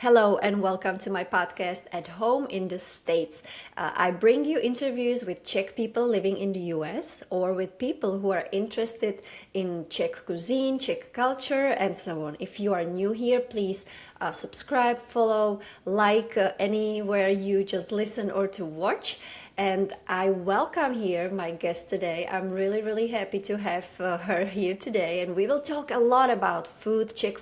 Hello and welcome to my podcast At Home in the States. I bring you interviews with Czech people living in the US or with people who are interested in Czech cuisine, Czech culture, and so on. If you are new here, please subscribe, follow, like anywhere you just listen or to watch. And I welcome here my guest today. I'm really happy to have her here today. And we will talk a lot about food, Czech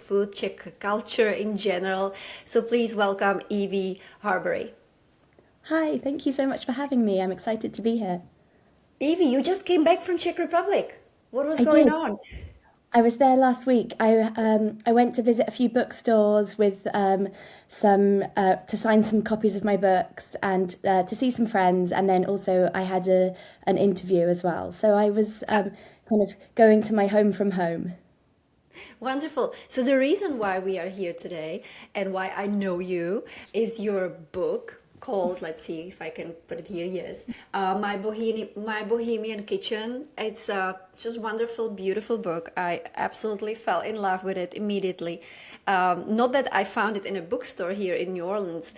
culture in general. So please welcome Evie Harbury. Hi, thank you so much for having me. I'm excited to be here. Evie, you just came back from Czech Republic. What was I going did. on? I was there last week. I went to visit a few bookstores with some to sign some copies of my books and to see some friends, and then also I had an interview as well. So I was kind of going to my home from home. Wonderful. So the reason why we are here today and why I know you is your book called, let's see if I can put it here, yes, My Bohemian Kitchen. It's a just wonderful, beautiful book. I absolutely fell in love with it immediately. Not that I found it in a bookstore here in New Orleans,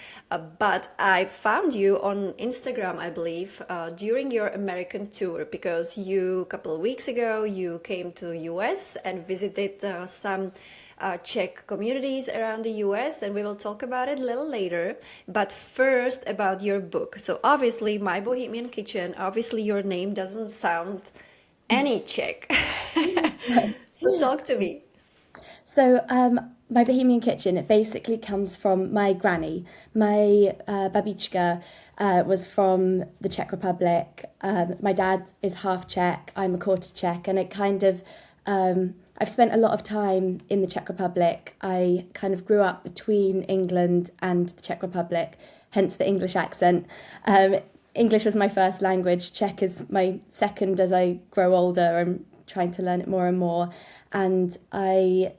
but I found you on Instagram, I believe, during your American tour because you, a couple of weeks ago, you came to US and visited some Czech communities around the US, and we will talk about it a little later. But first, about your book. So, obviously, My Bohemian Kitchen, obviously, your name doesn't sound any Czech. So, talk to me. My Bohemian Kitchen, it basically comes from my granny. My babička was from the Czech Republic. My dad is half Czech. I'm a quarter Czech, and it kind of I've spent a lot of time in the Czech Republic. I kind of grew up between England and the Czech Republic, hence the English accent. English was my first language. Czech is my second as I grow older. I'm trying to learn it more and more. And I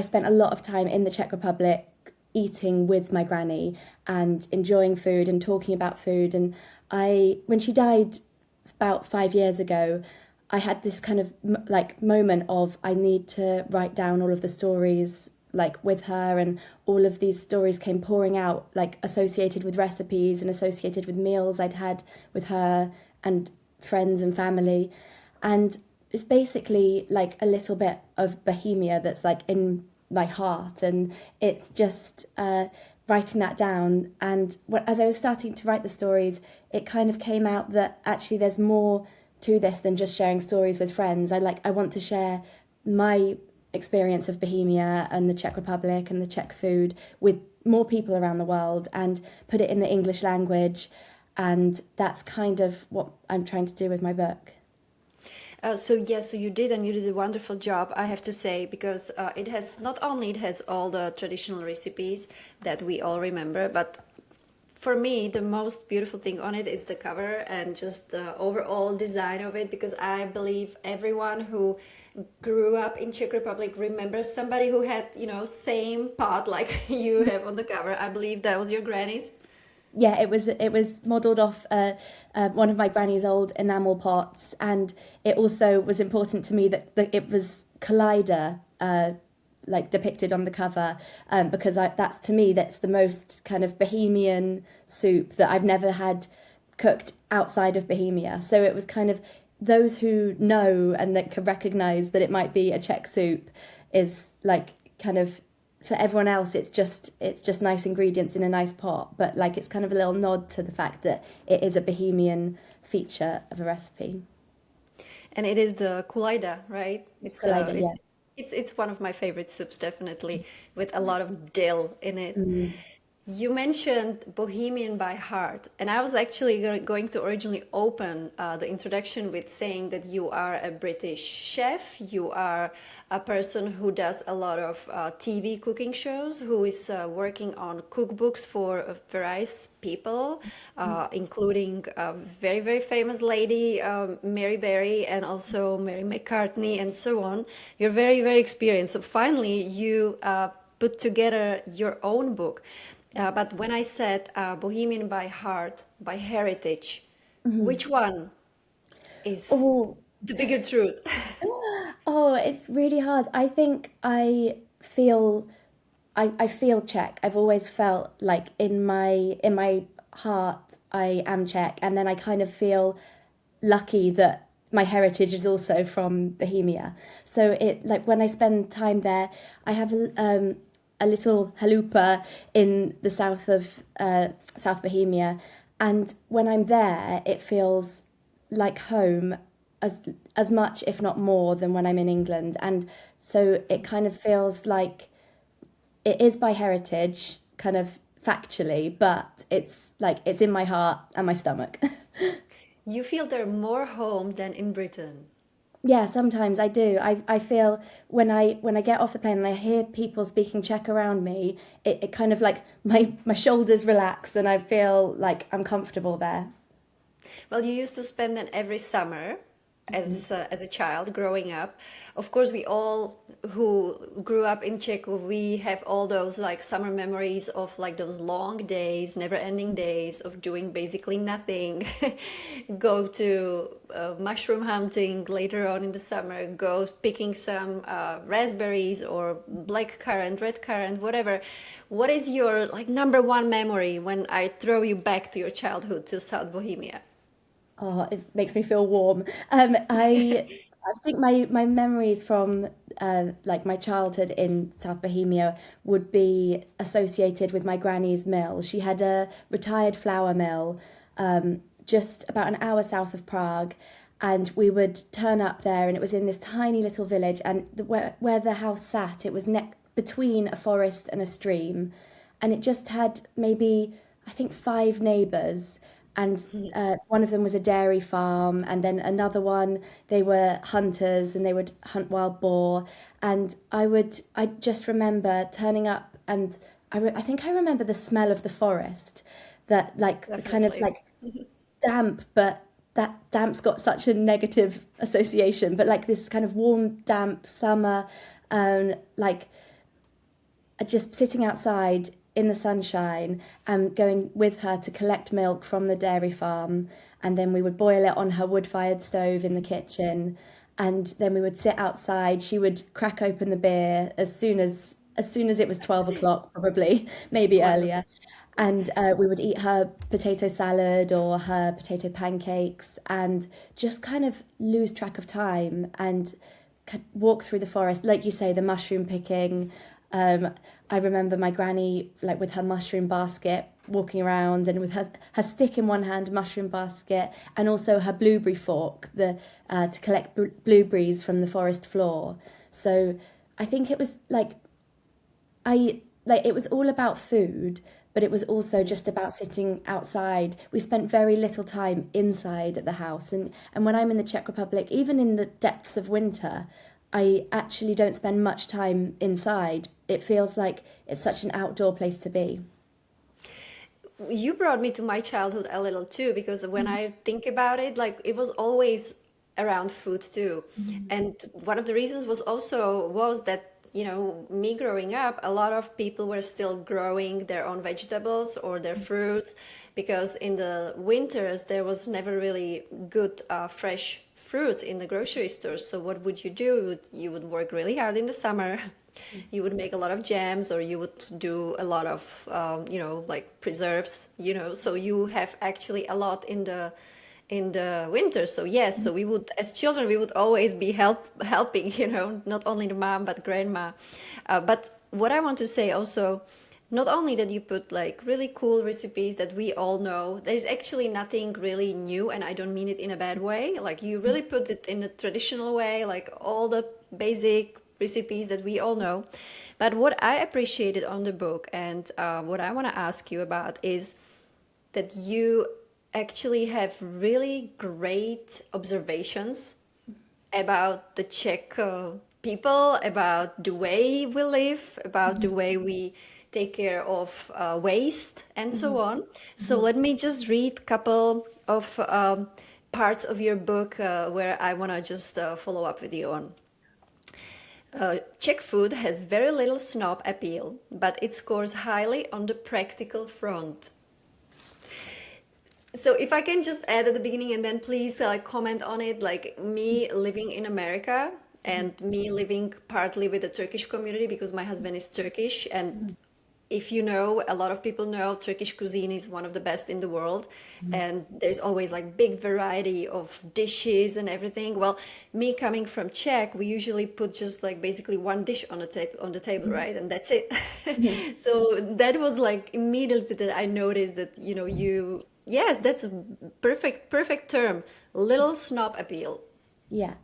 spent a lot of time in the Czech Republic eating with my granny and enjoying food and talking about food. And when she died about 5 years ago, I had this kind of like moment of I need to write down all of the stories like with her, and all of these stories came pouring out, like associated with recipes and associated with meals I'd had with her and friends and family. And it's basically like a little bit of Bohemia that's like in my heart, and it's just writing that down. And as I was starting to write the stories, it kind of came out that actually there's more to this than just sharing stories with friends. I want to share my experience of Bohemia and the Czech Republic and the Czech food with more people around the world and put it in the English language. And that's kind of what I'm trying to do with my book. So you did, and you did a wonderful job, I have to say, because it has not only it has all the traditional recipes that we all remember, but for me, the most beautiful thing on it is the cover and just the overall design of it, because I believe everyone who grew up in Czech Republic remembers somebody who had, same pot like you have on the cover. I believe that was your granny's. Yeah, it was modelled off one of my granny's old enamel pots, and it also was important to me that it was collider like depicted on the cover, because that's to me that's the most kind of Bohemian soup that I've never had cooked outside of Bohemia. So it was kind of those who know and that can recognise that it might be a Czech soup is like kind of, for everyone else it's just nice ingredients in a nice pot, but like it's kind of a little nod to the fact that it is a Bohemian feature of a recipe. And it is the kulaida, right? Collider, yeah. It's one of my favorite soups, definitely, with a lot of dill in it. Mm. You mentioned Bohemian by heart, and I was actually going to originally open the introduction with saying that you are a British chef, you are a person who does a lot of TV cooking shows, who is working on cookbooks for various people, including a very famous lady, Mary Berry, and also Mary McCartney, and so on. You're very experienced. So finally, you put together your own book. But when I said Bohemian by heart, by heritage, which one is Oh, the bigger truth? oh, it's really hard. I think I feel I feel Czech. I've always felt like in my heart I am Czech, and then I kind of feel lucky that my heritage is also from Bohemia. So it like when I spend time there, I have a little halupa in the south of South Bohemia, and when I'm there, it feels like home as as much, if not more, than when I'm in England. And so it kind of feels like it is by heritage, kind of factually, but it's like it's in my heart and my stomach. You feel they're more home than in Britain. Yeah, sometimes I do. I feel when I get off the plane and I hear people speaking Czech around me, it kind of like my shoulders relax and I feel like I'm comfortable there. Well, you used to spend them every summer as a child growing up. Of course, we all who grew up in Czech, we have all those like summer memories of like those long days, never-ending days of doing basically nothing. Go to mushroom hunting later on in the summer. Go picking some raspberries or black currant, red currant, whatever. What is your like number one memory when I throw you back to your childhood to South Bohemia? Oh, it makes me feel warm. I think my memories from like my childhood in South Bohemia would be associated with my granny's mill. She had a retired flour mill just about an hour south of Prague, and we would turn up there, and it was in this tiny little village, and where the house sat, it was between a forest and a stream, and it just had maybe I think five neighbours, and one of them was a dairy farm, and then another one they were hunters and they would hunt wild boar, and I just remember turning up, and I think I remember the smell of the forest, that like the kind of Definitely. like damp, but that damp's got such a negative association, but like this kind of warm, damp summer, like just sitting outside in the sunshine and going with her to collect milk from the dairy farm. And then we would boil it on her wood fired stove in the kitchen. And then we would sit outside. She would crack open the beer as soon as it was 12 o'clock, probably, maybe Wonderful. earlier. And we would eat her potato salad or her potato pancakes and just kind of lose track of time and walk through the forest. Like you say, the mushroom picking. Um, I remember my granny, like with her mushroom basket, walking around and with her stick in one hand, mushroom basket, and also her blueberry fork, to collect blueberries from the forest floor. So I think it was it was all about food, but it was also just about sitting outside. We spent very little time inside at the house, and when I'm in the Czech Republic, even in the depths of winter, I actually don't spend much time inside. It feels like it's such an outdoor place to be. You brought me to my childhood a little too, because when I think about it, like it was always around food too. And one of the reasons was that, me growing up, a lot of people were still growing their own vegetables or their fruits, because in the winters there was never really good fresh fruits in the grocery stores. So what would you do? You would work really hard in the summer. You would make a lot of jams, or you would do a lot of like preserves, so you have actually a lot in the winter. So yes, so we would, as children, we would always be helping, not only the mom but grandma. But what I want to say also, not only that you put like really cool recipes that we all know, there's actually nothing really new, and I don't mean it in a bad way. Like you really put it in a traditional way, like all the basic recipes that we all know. But what I appreciated on the book, and what I want to ask you about, is that you actually have really great observations about the Czech people, about the way we live, about the way we take care of waste, and so on. So let me just read a couple of parts of your book where I want to just follow up with you on. Czech food has very little snob appeal, but it scores highly on the practical front. So if I can just add at the beginning, and then please comment on it, like me living in America, and me living partly with the Turkish community because my husband is Turkish. And if you know, a lot of people know Turkish cuisine is one of the best in the world, and there's always like big variety of dishes and everything. Well, me coming from Czech, we usually put just like basically one dish on the table, right? And that's it. Mhm. So that was like immediately that I noticed that, you, yes, that's a perfect term, little snob appeal. Yeah.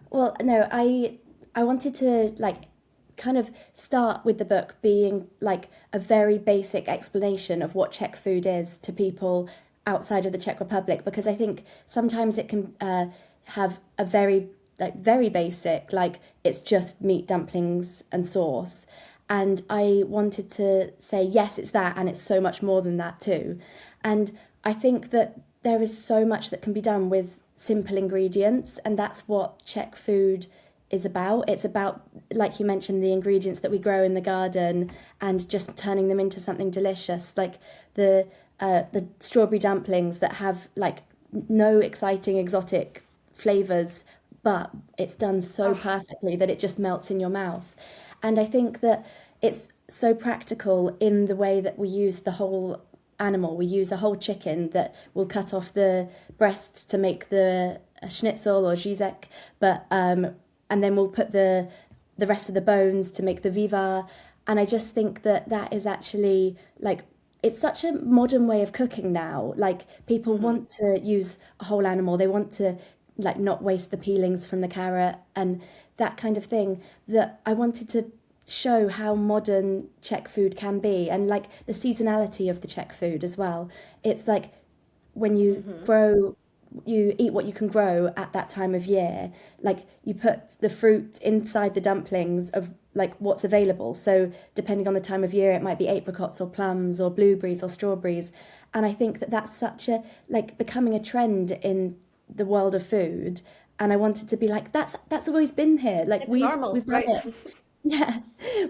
Well, no, I wanted to like kind of start with the book being like a very basic explanation of what Czech food is to people outside of the Czech Republic, because I think sometimes it can have a very basic, like it's just meat, dumplings and sauce. And I wanted to say, yes, it's that, and it's so much more than that too. And I think that there is so much that can be done with simple ingredients, and that's what Czech food is about. It's about, like you mentioned, the ingredients that we grow in the garden and just turning them into something delicious, like the strawberry dumplings that have like no exciting exotic flavors, but it's done so Oh, perfectly that it just melts in your mouth. And I think that it's so practical in the way that we use the whole animal. We use a whole chicken that will cut off the breasts to make the schnitzel or zizek, but and then we'll put the rest of the bones to make the viva. And I just think that that is actually like it's such a modern way of cooking now. Like people want to use a whole animal. They want to like not waste the peelings from the carrot and that kind of thing, that I wanted to show how modern Czech food can be, and like the seasonality of the Czech food as well. It's like when you eat what you can grow at that time of year. Like you put the fruit inside the dumplings of like what's available. So depending on the time of year, it might be apricots or plums or blueberries or strawberries. And I think that that's such a like becoming a trend in the world of food. And I wanted to be like, that's always been here. Like it's normal, we've done right? it. Yeah,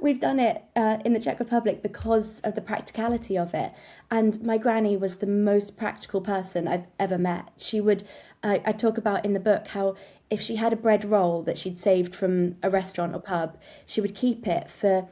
we've done it in the Czech Republic because of the practicality of it. And my granny was the most practical person I've ever met. She would, I talk about in the book how if she had a bread roll that she'd saved from a restaurant or pub, she would keep it for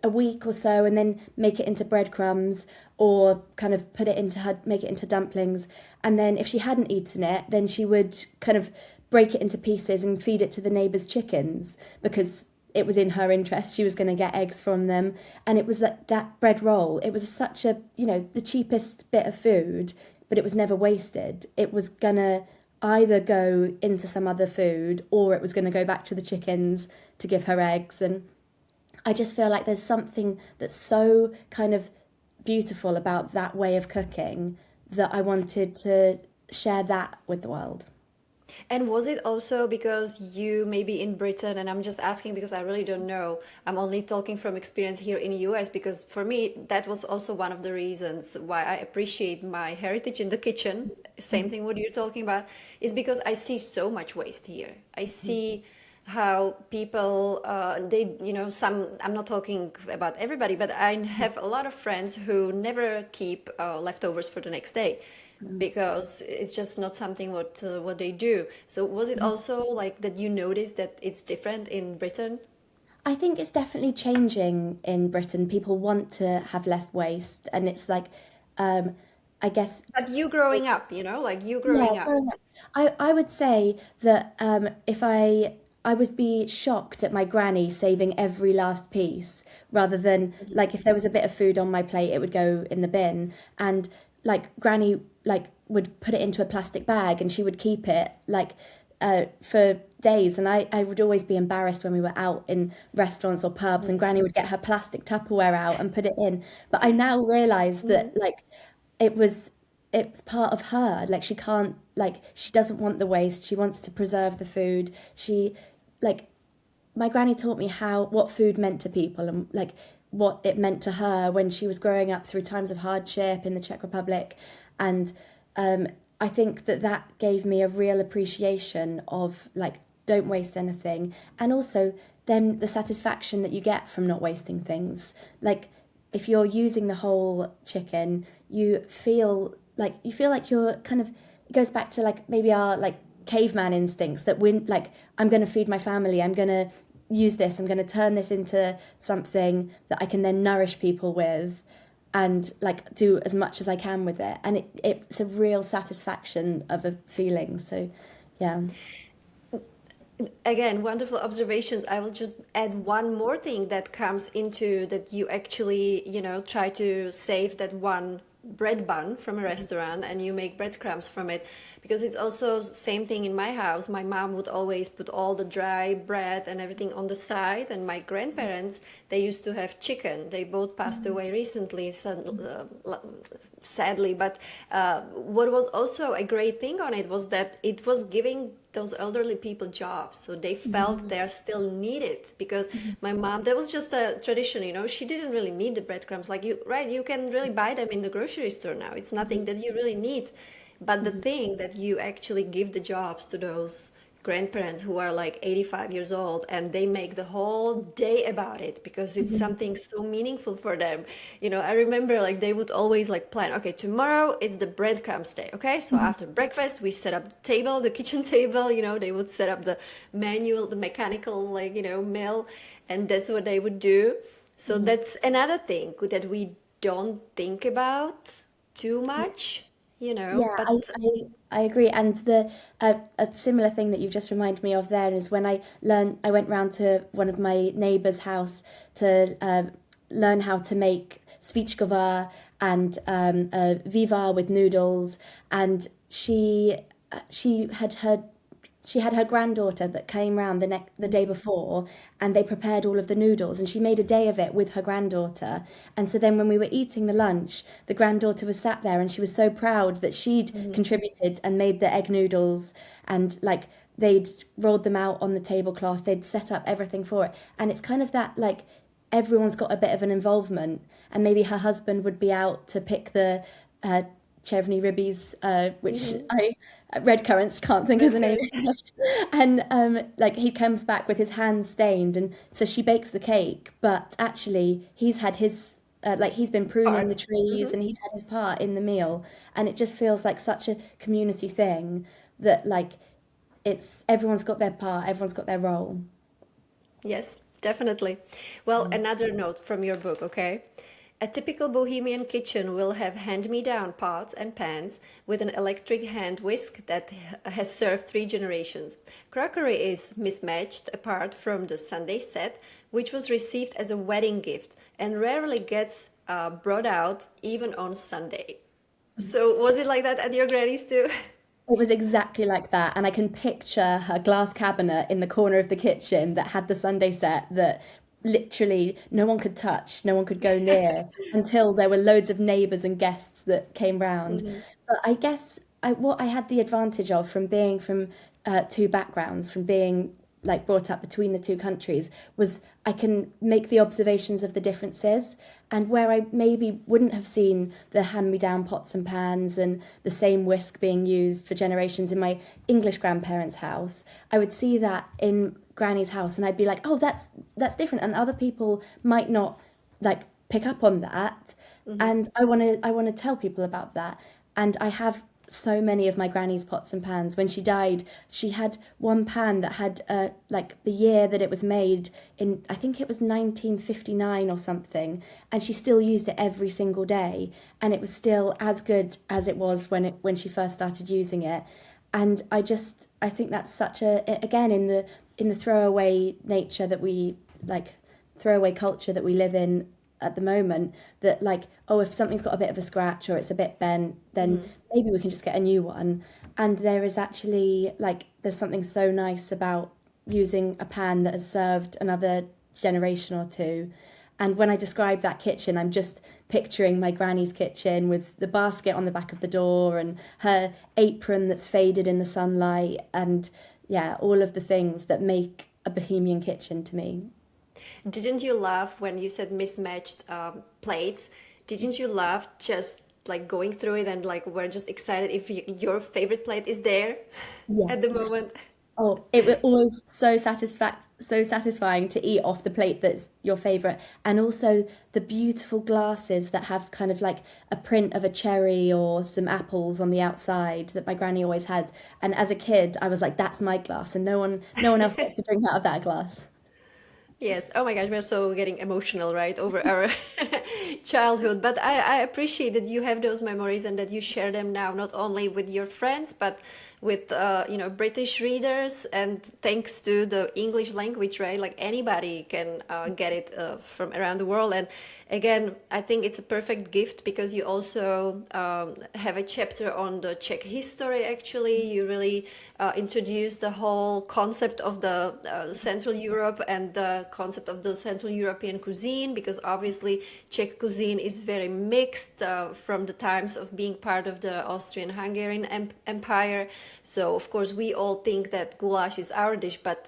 a week or so and then make it into breadcrumbs or kind of put it into her, make it into dumplings. And then if she hadn't eaten it, then she would kind of break it into pieces and feed it to the neighbours' chickens because it was in her interest. She was going to get eggs from them. And it was that bread roll. It was such a, the cheapest bit of food, but it was never wasted. It was going to either go into some other food or it was going to go back to the chickens to give her eggs. And I just feel like there's something that's so kind of beautiful about that way of cooking that I wanted to share that with the world. And was it also because you maybe in Britain, and I'm just asking because I really don't know. I'm only talking from experience here in the US because for me that was also one of the reasons why I appreciate my heritage in the kitchen. Same thing what you're talking about is because I see so much waste here. I see how people they some, I'm not talking about everybody, but I have a lot of friends who never keep leftovers for the next day because it's just not something what they do. So was it also like that you noticed that it's different in Britain? I think it's definitely changing in Britain. People want to have less waste, and it's like, um, I guess, But you growing up, like you yeah. growing up. Growing up, I would say that if I would be shocked at my granny saving every last piece, rather than like if there was a bit of food on my plate, it would go in the bin, and like granny like would put it into a plastic bag and she would keep it like for days. And I would always be embarrassed when we were out in restaurants or pubs and granny would get her plastic Tupperware out and put it in. But I now realize that like it was it's part of her. Like she can't like she doesn't want the waste. She wants to preserve the food. She like my granny taught me how what food meant to people and like what it meant to her when she was growing up through times of hardship in the Czech Republic. And um, I think that that gave me a real appreciation of like don't waste anything, and also then the satisfaction that you get from not wasting things. Like if you're using the whole chicken, you feel like you're kind of, it goes back to like maybe our like caveman instincts that when like I'm going to feed my family, I'm going to use this, I'm going to turn this into something that I can then nourish people with and like do as much as I can with it. And it's a real satisfaction of a feeling. So yeah. Again, wonderful observations. I will just add one more thing that comes into that you actually, try to save that one bread bun from a restaurant and you make breadcrumbs from it, because it's also same thing in my house. My mom would always put all the dry bread and everything on the side, and my grandparents, they used to have chicken. They both passed away recently, sadly, but what was also a great thing on it was that it was giving those elderly people jobs, so they felt they're still needed, because my mom, that was just a tradition, she didn't really need the breadcrumbs, like you can really buy them in the grocery store now. It's nothing that you really need, but the thing that you actually give the jobs to those grandparents who are like 85 years old, and they make the whole day about it because it's something so meaningful for them. I remember like they would always like plan, okay, tomorrow it's the breadcrumbs day, okay, so after breakfast we set up the table, the kitchen table, they would set up the the mechanical like mill, and that's what they would do. So that's another thing that we don't think about too much, Yeah, but I agree. And a similar thing that you've just reminded me of there is when I went round to one of my neighbour's house to learn how to make svíčková and vivar with noodles, and she had her granddaughter that came round the day before, and they prepared all of the noodles, and she made a day of it with her granddaughter. And so then when we were eating the lunch, the granddaughter was sat there and she was so proud that she'd contributed and made the egg noodles, and like they'd rolled them out on the tablecloth, they'd set up everything for it. And it's kind of that like everyone's got a bit of an involvement, and maybe her husband would be out to pick the chervny ribbies, which red currants, can't think of the name in English. And like he comes back with his hands stained, and so she bakes the cake, but actually he's had his like he's been pruning the part. trees and he's had his part in the meal, and it just feels like such a community thing that like it's everyone's got their part, everyone's got their role. Yes, definitely. Well, another note from your book, okay? A typical Bohemian kitchen will have hand-me-down pots and pans with an electric hand whisk that has served three generations. Crockery is mismatched apart from the Sunday set, which was received as a wedding gift and rarely gets brought out even on Sunday. So was it like that at your granny's too? It was exactly like that, and I can picture her glass cabinet in the corner of the kitchen that had the Sunday set that literally no one could touch, no one could go near until there were loads of neighbours and guests that came round. But I guess what I had the advantage of from being from two backgrounds, from being like brought up between the two countries, was I can make the observations of the differences, and where I maybe wouldn't have seen the hand-me-down pots and pans and the same whisk being used for generations in my English grandparents' house, I would see that in Granny's house, and I'd be like, oh, that's different, and other people might not like pick up on that, and I want to tell people about that. And I have so many of my granny's pots and pans. When she died, she had one pan that had like the year that it was made in, I think it was 1959 or something, and she still used it every single day, and it was still as good as it was when she first started using it. And I think that's such a, again, in the throwaway nature that we like, throwaway culture that we live in at the moment, that like, oh, if something's got a bit of a scratch or it's a bit bent, then maybe we can just get a new one. And there is actually like, there's something so nice about using a pan that has served another generation or two. And when I describe that kitchen, I'm just picturing my granny's kitchen with the basket on the back of the door and her apron that's faded in the sunlight, and yeah, all of the things that make a Bohemian kitchen to me. Didn't you laugh when you said mismatched plates? Didn't you laugh just like going through it and like we're just excited if your favorite plate is there Yeah. at the moment? Oh, it was always so satisfying to eat off the plate that's your favorite, and also the beautiful glasses that have kind of like a print of a cherry or some apples on the outside that my granny always had. And as a kid, I was like, "That's my glass," and no one else gets to drink out of that glass. Yes. Oh my gosh, we're so getting emotional, right, over our childhood. But I appreciate that you have those memories and that you share them now, not only with your friends, but with British readers. And thanks to the English language, right? Like anybody can get it from around the world. And again, I think it's a perfect gift because you also have a chapter on the Czech history. Actually, you really introduce the whole concept of the Central Europe and the concept of the Central European cuisine, because obviously Czech cuisine is very mixed from the times of being part of the Austrian-Hungarian Empire. So of course we all think that goulash is our dish, but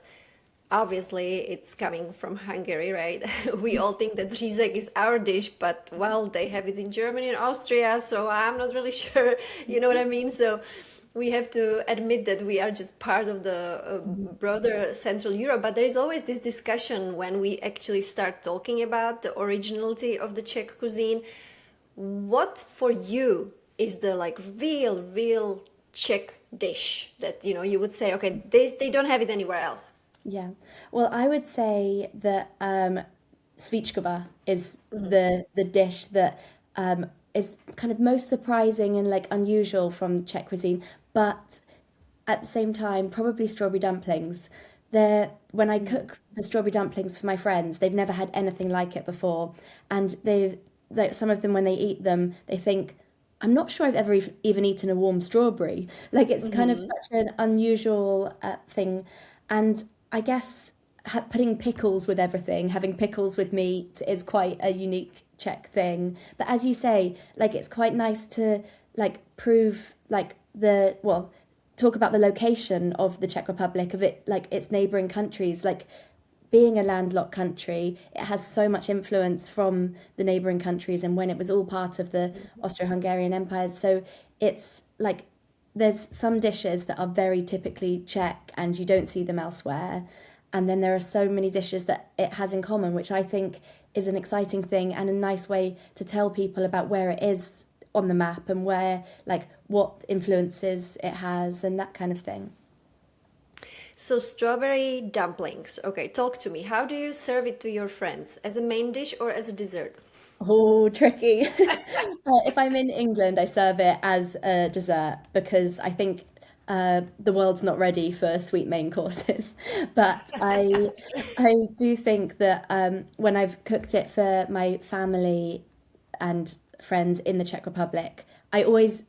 obviously it's coming from Hungary, right? We all think that Rizek is our dish, but well, they have it in Germany and Austria, so I'm not really sure, you know what I mean? So we have to admit that we are just part of the broader Central Europe, but there is always this discussion when we actually start talking about the originality of the Czech cuisine. What for you is the like real Czech dish that you would say, okay, this they don't have it anywhere else? Yeah. Well, I would say that svíčková is the dish that is kind of most surprising and like unusual from Czech cuisine, but at the same time, probably strawberry dumplings. When I cook the strawberry dumplings for my friends, they've never had anything like it before, and like some of them when they eat them, they think, I'm not sure I've ever even eaten a warm strawberry. Like it's kind of such an unusual thing, and I guess putting pickles with everything, having pickles with meat is quite a unique Czech thing. But as you say, like it's quite nice to like prove like talk about the location of the Czech Republic, of it like its neighboring countries, like being a landlocked country, it has so much influence from the neighboring countries and when it was all part of the Austro-Hungarian Empire. So it's like there's some dishes that are very typically Czech and you don't see them elsewhere. And then there are so many dishes that it has in common, which I think is an exciting thing and a nice way to tell people about where it is on the map and where, like, what influences it has and that kind of thing. So strawberry dumplings. Okay, talk to me. How do you serve it to your friends? As a main dish or as a dessert? Oh, tricky. If I'm in England, I serve it as a dessert because I think the world's not ready for sweet main courses. But I do think that when I've cooked it for my family and friends in the Czech Republic, I always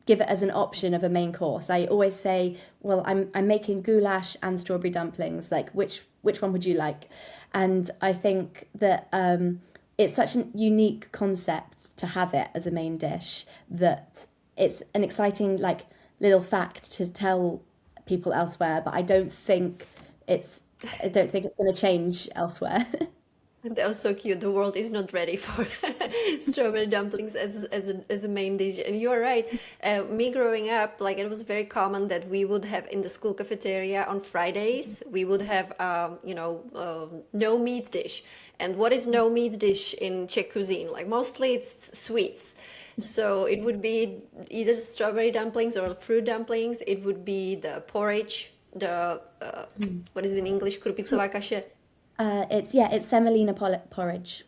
give it as an option of a main course. I always say, well, I'm making goulash and strawberry dumplings. Like, which one would you like? And I think that it's such a unique concept to have it as a main dish that it's an exciting like little fact to tell people elsewhere. But I don't think it's going to change elsewhere. That was so cute. The world is not ready for strawberry dumplings as a main dish. And you're right. Me growing up, like it was very common that we would have in the school cafeteria on Fridays, we would have, no meat dish. And what is no meat dish in Czech cuisine? Like mostly it's sweets. So it would be either strawberry dumplings or fruit dumplings. It would be the porridge, the, what is it in English? Krupicová kaše. It's semolina porridge.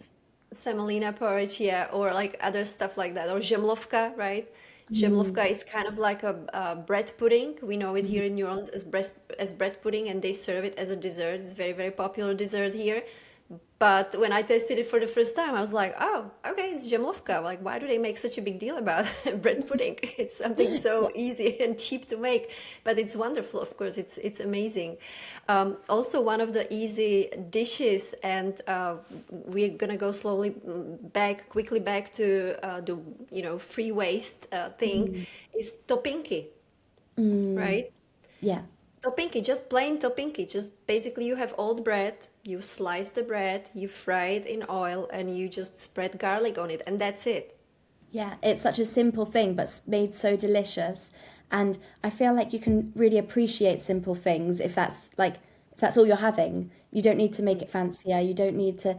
Semolina porridge, yeah, or like other stuff like that, or žemlovka, right? Žemlovka is kind of like a bread pudding. We know it here in New Orleans as bread pudding, and they serve it as a dessert. It's very, very popular dessert here. But when I tasted it for the first time, I was like, oh, okay, it's žemlovka. Like, why do they make such a big deal about bread pudding? It's something so easy and cheap to make, but it's wonderful, of course. It's amazing. Also, one of the easy dishes, and we're gonna go quickly back to the free waste thing, is topinky, right? Yeah. Topinky, just plain topinky. Just basically you have old bread, you slice the bread, you fry it in oil, and you just spread garlic on it, and that's it. Yeah, it's such a simple thing, but made so delicious. And I feel like you can really appreciate simple things if that's all you're having. You don't need to make it fancier. You don't need to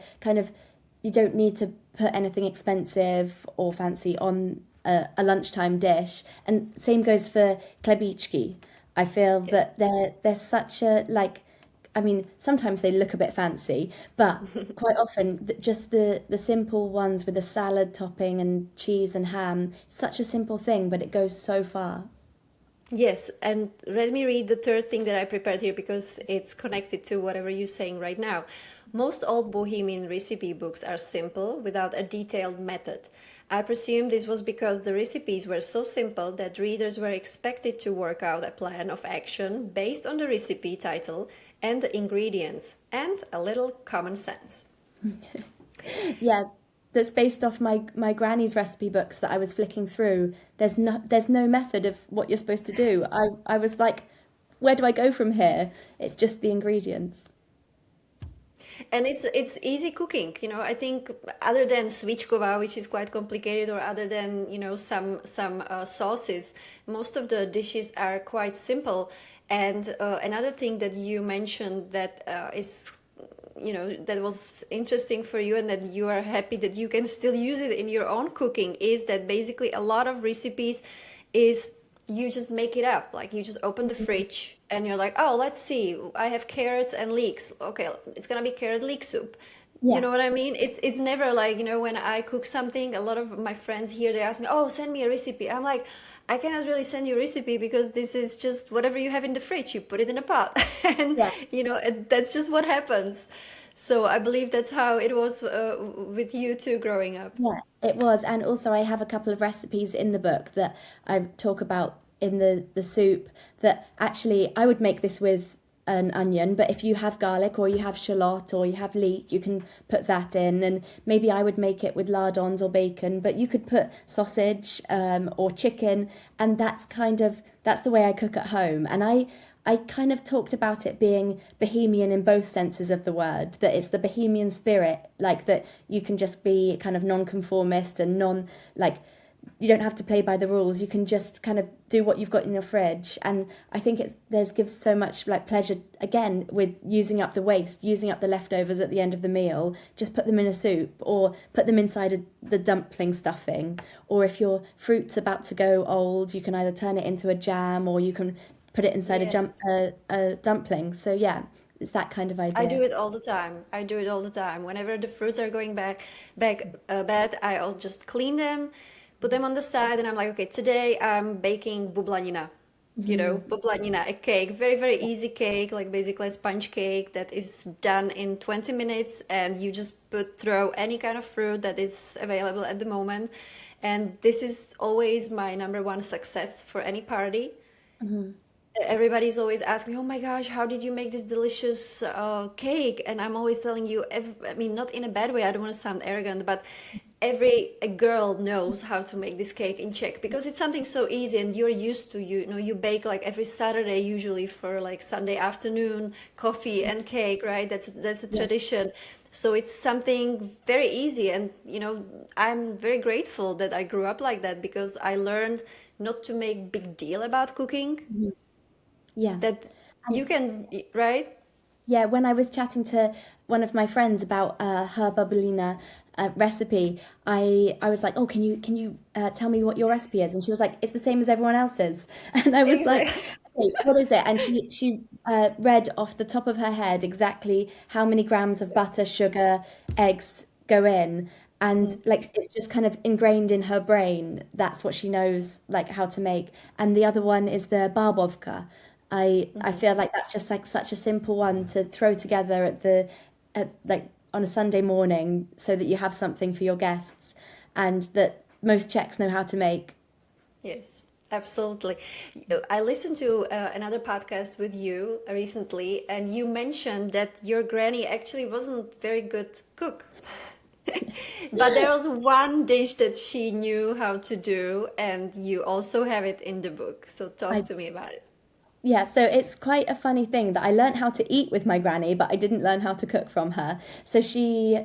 put anything expensive or fancy on a lunchtime dish. And same goes for chlebičky. I feel Yes. that they're such a I mean, sometimes they look a bit fancy, but quite often just the simple ones with the salad topping and cheese and ham, such a simple thing, but it goes so far. Yes, and let me read the third thing that I prepared here because it's connected to whatever you're saying right now. Most old Bohemian recipe books are simple without a detailed method. I presume this was because the recipes were so simple that readers were expected to work out a plan of action based on the recipe title and the ingredients and a little common sense. Yeah, that's based off my granny's recipe books that I was flicking through. There's no method of what you're supposed to do. I was like, where do I go from here? It's just the ingredients. And it's easy cooking, you know. I think other than svíčková, which is quite complicated, or other than some sauces, most of the dishes are quite simple. And another thing that you mentioned that is that was interesting for you and that you are happy that you can still use it in your own cooking is that basically a lot of recipes is you just make it up. Like you just open the fridge and you're like, oh, let's see, I have carrots and leeks. Okay, it's gonna be carrot leek soup. You Yeah. know what I mean? It's never like, when I cook something, a lot of my friends here, they ask me, oh, send me a recipe. I'm like, I cannot really send you a recipe because this is just whatever you have in the fridge. You put it in a pot, and Yeah. that's just what happens. So I believe that's how it was with you too growing up. Yeah, it was. And also, I have a couple of recipes in the book that I talk about in the soup that actually I would make this with an onion, but if you have garlic or you have shallot or you have leek, you can put that in. And maybe I would make it with lardons or bacon, but you could put sausage or chicken. And that's the way I cook at home. And I kind of talked about it being Bohemian in both senses of the word, that it's the Bohemian spirit, like that you can just be kind of non-conformist and like, you don't have to play by the rules. You can just kind of do what you've got in your fridge. And I think gives so much like pleasure, again, with using up the waste, using up the leftovers at the end of the meal. Just put them in a soup or put them inside the dumpling stuffing. Or if your fruit's about to go old, you can either turn it into a jam or you can put it inside Yes. a dumpling. So yeah, it's that kind of I do idea. it all the time. I do it all the time. Whenever the fruits are going back bad, I'll just clean them, put them on the side, and I'm like, okay, today I'm baking bublanina. Mhm. Bublanina, a cake, very, very easy cake, like basically a sponge cake that is done in 20 minutes, and you just throw any kind of fruit that is available at the moment. And this is always my number one success for any party. Mhm. Everybody's always asking me, "Oh my gosh, how did you make this delicious cake?" And I'm always telling you, I mean, not in a bad way. I don't want to sound arrogant, but every a girl knows how to make this cake in Czech because it's something so easy, and you're used to you bake like every Saturday usually for like Sunday afternoon coffee and cake, right? That's a Yeah. tradition. So it's something very easy, and I'm very grateful that I grew up like that because I learned not to make big deal about cooking, Mhm. Yeah. that you And can, right? yeah, when I was chatting to one of my friends about her bubblina recipe, I was like, "Oh, can you tell me what your recipe is?" And she was like, "It's the same as everyone else's." And I was like, Exactly. "Okay, what is it?" And she read off the top of her head exactly how many grams of butter, sugar, eggs go in. And like it's just kind of ingrained in her brain. That's what she knows, like how to make. And the other one is the barbovka. I feel like that's just like such a simple one to throw together at like on a Sunday morning so that you have something for your guests and that most Czechs know how to make. Yes, absolutely. I listened to another podcast with you recently, and you mentioned that your granny actually wasn't very good cook. But there was one dish that she knew how to do, and you also have it in the book. So talk I to me about it. Yeah, so it's quite a funny thing that I learned how to eat with my granny, but I didn't learn how to cook from her. So she,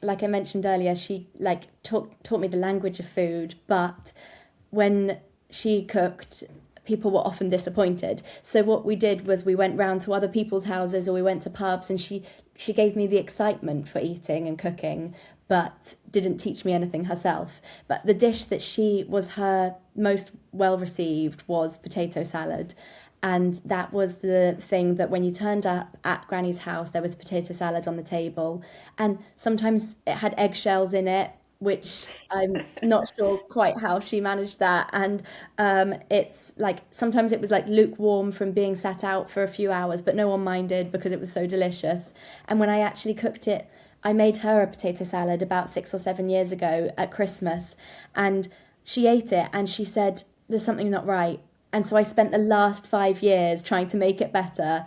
like I mentioned earlier, she like taught me the language of food, but when she cooked, people were often disappointed. So what we did was we went round to other people's houses or we went to pubs, and she gave me the excitement for eating and cooking, but didn't teach me anything herself. But the dish that she was her most well received was potato salad. And that was the thing that when you turned up at Granny's house, there was potato salad on the table. And sometimes it had eggshells in it, which I'm not sure quite how she managed that. And it's like, sometimes it was like lukewarm from being sat out for a few hours, but no one minded because it was so delicious. And when I actually cooked it, I made her a potato salad about 6 or 7 years ago at Christmas. And she ate it and she said, there's something not right. And so I spent the last 5 years trying to make it better.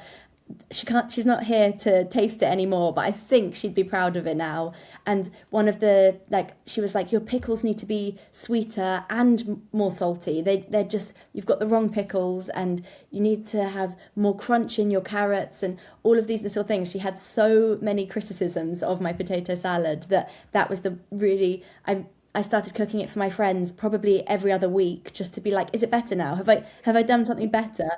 She's not here to taste it anymore, but I think she'd be proud of it now. And one of the, she was like, your pickles need to be sweeter and more salty. They're just, you've got the wrong pickles, and you need to have more crunch in your carrots and all of these little things. She had so many criticisms of my potato salad that was the really, I started cooking it for my friends probably every other week, just to be like, is it better now? Have I done something better?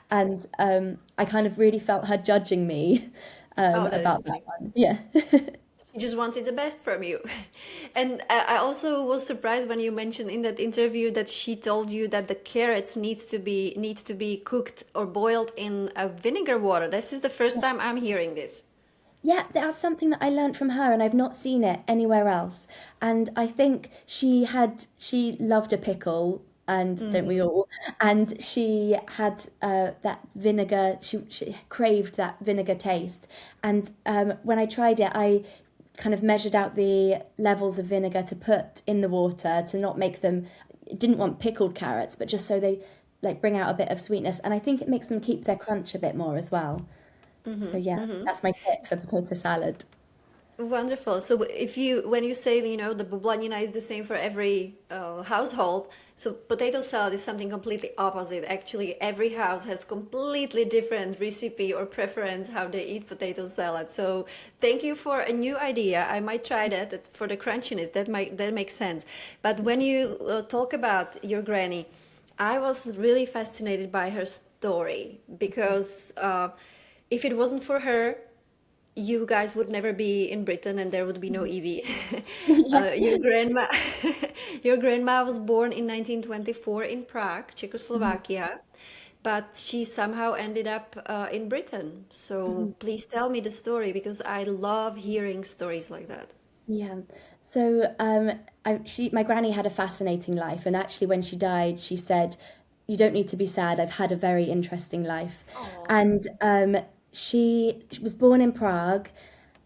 And I kind of really felt her judging me Oh, that is about that funny. one. Yeah. She just wanted the best from you. And I also was surprised when you mentioned in that interview that she told you that the carrots needs to be cooked or boiled in vinegar water. This is the first time I'm hearing this. Yeah, that's something that I learned from her, and I've not seen it anywhere else. And I think she loved a pickle, and don't we all? And she had that vinegar. She craved that vinegar taste. And when I tried it, I kind of measured out the levels of vinegar to put in the water to not make them. Didn't want pickled carrots, but just so they like bring out a bit of sweetness. And I think it makes them keep their crunch a bit more as well. So yeah, that's my tip for potato salad. Wonderful. So when you say, the bublanina is the same for every household, so potato salad is something completely opposite. Actually, every house has completely different recipe or preference how they eat potato salad. So thank you for a new idea. I might try that for the crunchiness. That makes sense. But when you talk about your granny, I was really fascinated by her story because if it wasn't for her, you guys would never be in Britain and there would be no Evie. Yeah. Your grandma, your grandma was born in 1924 in Prague, Czechoslovakia, but she somehow ended up in Britain. So please tell me the story because I love hearing stories like that. Yeah. So my granny had a fascinating life, and actually, when she died, she said, "You don't need to be sad. I've had a very interesting life," Oh. and she was born in Prague.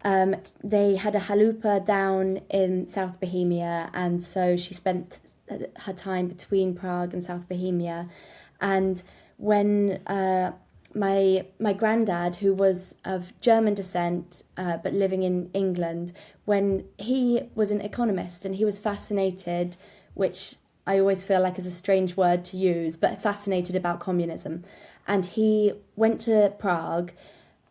They had a chalupa down in South Bohemia, and so she spent her time between Prague and South Bohemia. And when my granddad, who was of German descent but living in England, when he was an economist and he was fascinated, which I always feel like is a strange word to use, but fascinated about communism. And he went to Prague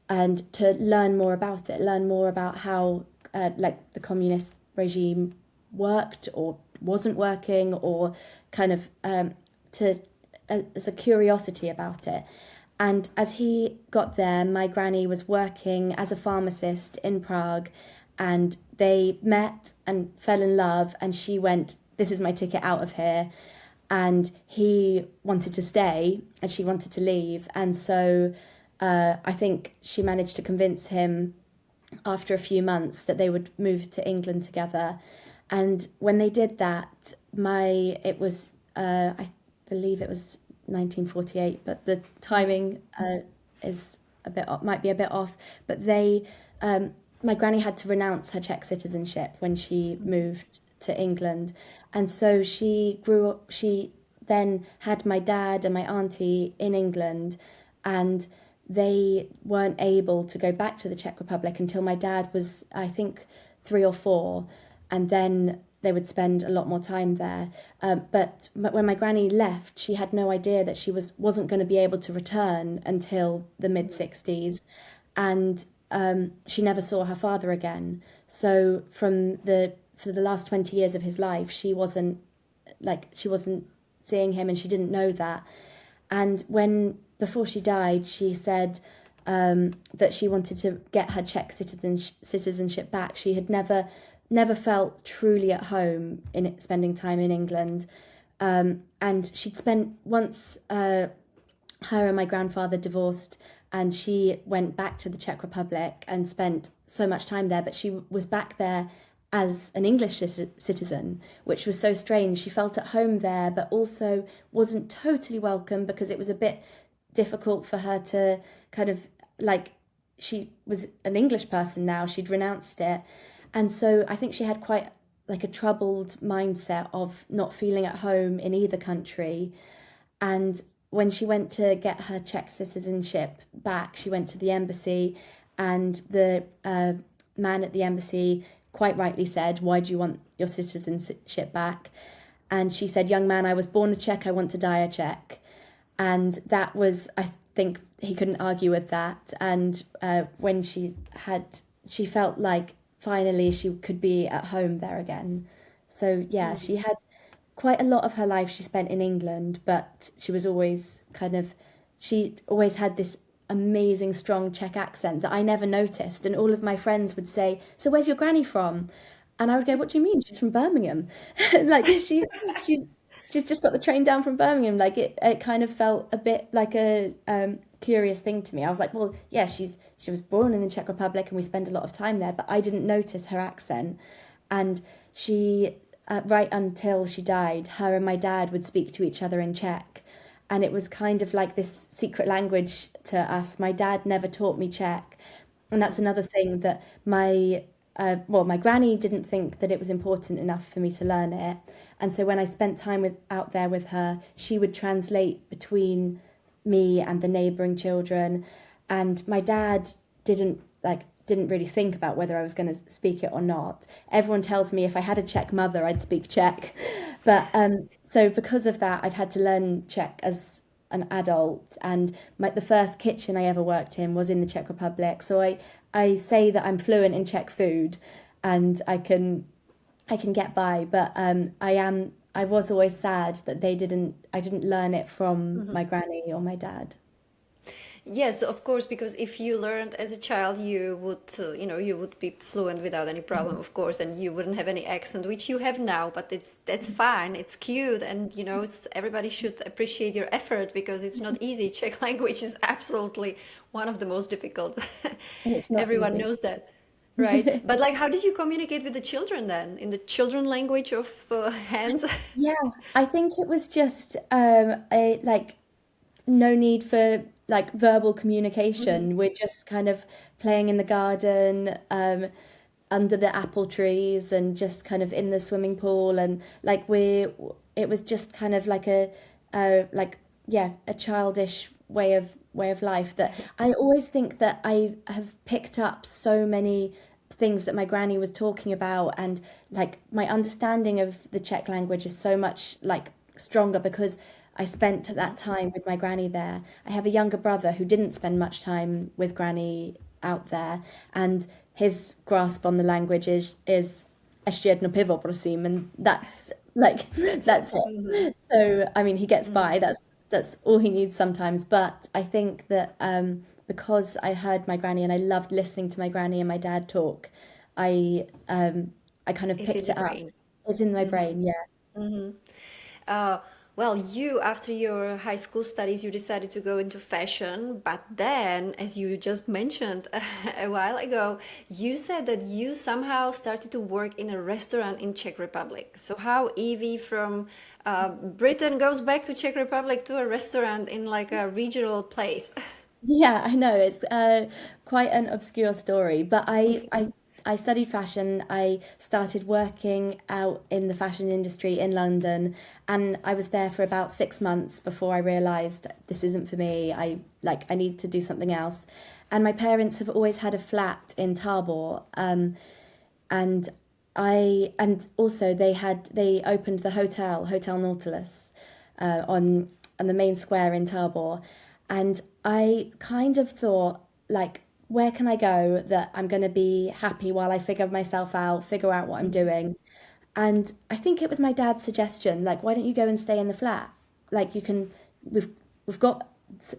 and to learn more about it, learn more about how the communist regime worked or wasn't working, or kind of as a curiosity about it. And as he got there, my granny was working as a pharmacist in Prague, and they met and fell in love, and she went, "This is my ticket out of here." And he wanted to stay and she wanted to leave. And so I think she managed to convince him after a few months that they would move to England together. And when they did that, I believe it was 1948, but the timing is might be a bit off. But my granny had to renounce her Czech citizenship when she moved to England, and so she grew up. She then had my dad and my auntie in England, and they weren't able to go back to the Czech Republic until my dad was, I think, 3 or 4, and then they would spend a lot more time there. But when my granny left, she had no idea that she wasn't going to be able to return until the mid-60s, and she never saw her father again. So for the last 20 years of his life, she wasn't seeing him, and she didn't know that. And before she died, she said that she wanted to get her Czech citizenship back. She had never felt truly at home in spending time in England. And she'd spent once, her and my grandfather divorced, and she went back to the Czech Republic and spent so much time there, but she was back there as an English citizen, which was so strange. She felt at home there, but also wasn't totally welcome because it was a bit difficult for her to kind of like, she was an English person now, she'd renounced it. And so I think she had quite like a troubled mindset of not feeling at home in either country. And when she went to get her Czech citizenship back, she went to the embassy, and the man at the embassy quite rightly said, "Why do you want your citizenship back?" And she said, "Young man, I was born a Czech, I want to die a Czech." And that was, I think he couldn't argue with that. And when she felt like finally she could be at home there again. So yeah, she had quite a lot of her life she spent in England, but she always had this amazing strong Czech accent that I never noticed. And all of my friends would say, "So where's your granny from?" And I would go, "What do you mean? She's from Birmingham." Like she's just got the train down from Birmingham. Like it kind of felt a bit like a curious thing to me. I was like, well, yeah, she was born in the Czech Republic and we spend a lot of time there, but I didn't notice her accent. And she, right until she died, her and my dad would speak to each other in Czech. And it was kind of like this secret language to us. My dad never taught me Czech. And that's another thing that my granny didn't think that it was important enough for me to learn it. And so when I spent time out there with her, she would translate between me and the neighbouring children. And my dad didn't really think about whether I was going to speak it or not. Everyone tells me if I had a Czech mother, I'd speak Czech. But so because of that, I've had to learn Czech as an adult. And the first kitchen I ever worked in was in the Czech Republic. So I say that I'm fluent in Czech food, and I can get by. But I was always sad that I didn't learn it from my granny or my dad. Yes, of course, because if you learned as a child, you would, you would be fluent without any problem, of course, and you wouldn't have any accent, which you have now. But that's fine. It's cute, and everybody should appreciate your effort because it's not easy. Czech language is absolutely one of the most difficult. It's not Everyone easy. knows that, right? But like, how did you communicate with the children then? In the children language of hands? Yeah, I think it was just a like no need for like verbal communication. We're just kind of playing in the garden, under the apple trees, and just kind of in the swimming pool, and like it was just kind of like a childish way of life that I always think that I have picked up so many things that my granny was talking about, and like my understanding of the Czech language is so much like stronger because I spent that time with my granny there. I have a younger brother who didn't spend much time with granny out there, and his grasp on the language is ještě jedno pivo, prosím, and that's like That's it. that's it. So I mean, he gets by. That's all he needs sometimes. But I think that because I heard my granny and I loved listening to my granny and my dad talk, I kind of It's in picked the it up. brain. It's in my brain, yeah. Uh, well, you, after your high school studies, you decided to go into fashion, but then, as you just mentioned a while ago, you said that you somehow started to work in a restaurant in Czech Republic. So how Evie from Britain goes back to Czech Republic to a restaurant in like a regional place? Yeah, I know it's quite an obscure story, but I studied fashion. I started working out in the fashion industry in London, and I was there for about 6 months before I realised this isn't for me. I need to do something else. And my parents have always had a flat in Tarbor, and and also they opened the Hotel Nautilus, on the main square in Tarbor, and I kind of thought like, where can I go that I'm going to be happy while I figure out what I'm doing. And I think it was my dad's suggestion, like, why don't you go and stay in the flat? Like, you can, we've we've got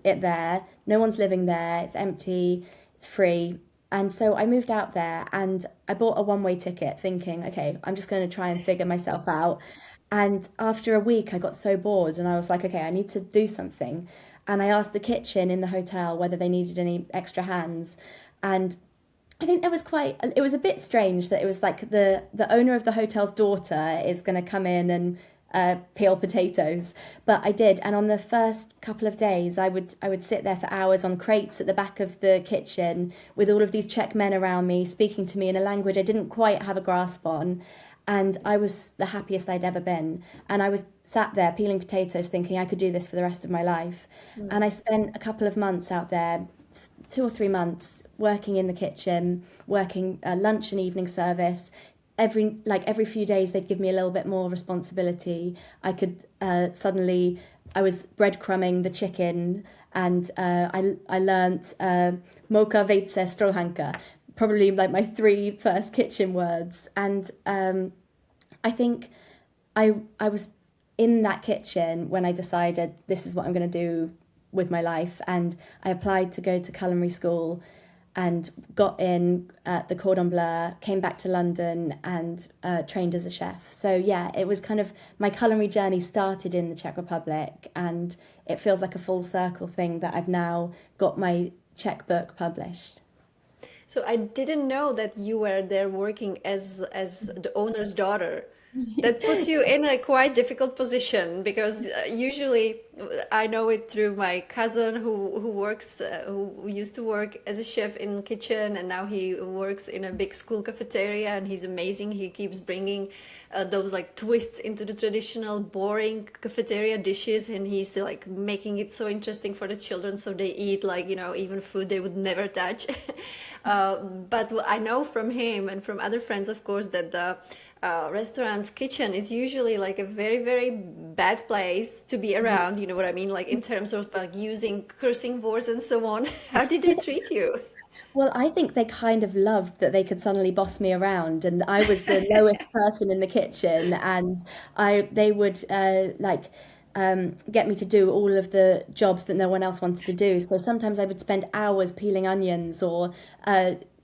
it there. No one's living there. It's empty. It's free. And so I moved out there and I bought a one-way ticket thinking, okay, I'm just going to try and figure myself out. And after a week, I got so bored and I was like, okay, I need to do something. And I asked the kitchen in the hotel whether they needed any extra hands. And I think it was a bit strange that it was like the owner of the hotel's daughter is going to come in and peel potatoes, but I did. And on the first couple of days, I would sit there for hours on crates at the back of the kitchen with all of these Czech men around me speaking to me in a language I didn't quite have a grasp on, and I was the happiest I'd ever been. And I was sat there peeling potatoes, thinking I could do this for the rest of my life. And I spent a couple of months out there, 2 or 3 months, working in the kitchen, working lunch and evening service. Every few days they'd give me a little bit more responsibility. I could suddenly I was breadcrumbing the chicken, and I learnt moka vejce strohanka, probably like my 3 first kitchen words. And I think I was in that kitchen when I decided this is what I'm going to do with my life, and I applied to go to culinary school and got in at the Cordon Bleu, came back to London and trained as a chef. So yeah, it was kind of, my culinary journey started in the Czech Republic, and it feels like a full circle thing that I've now got my Czech book published. So I didn't know that you were there working as the owner's daughter. That puts you in a quite difficult position because usually I know it through my cousin who works who used to work as a chef in kitchen, and now he works in a big school cafeteria, and he's amazing. He keeps bringing those like twists into the traditional boring cafeteria dishes, and he's like making it so interesting for the children so they eat like, you know, even food they would never touch. But I know from him and from other friends, of course, that the restaurant's kitchen is usually like a very, very bad place to be around. You know what I mean? Like in terms of like using cursing words and so on. How did they treat you? Well, I think they kind of loved that they could suddenly boss me around, and I was the lowest person in the kitchen, and they would get me to do all of the jobs that no one else wanted to do. So sometimes I would spend hours peeling onions or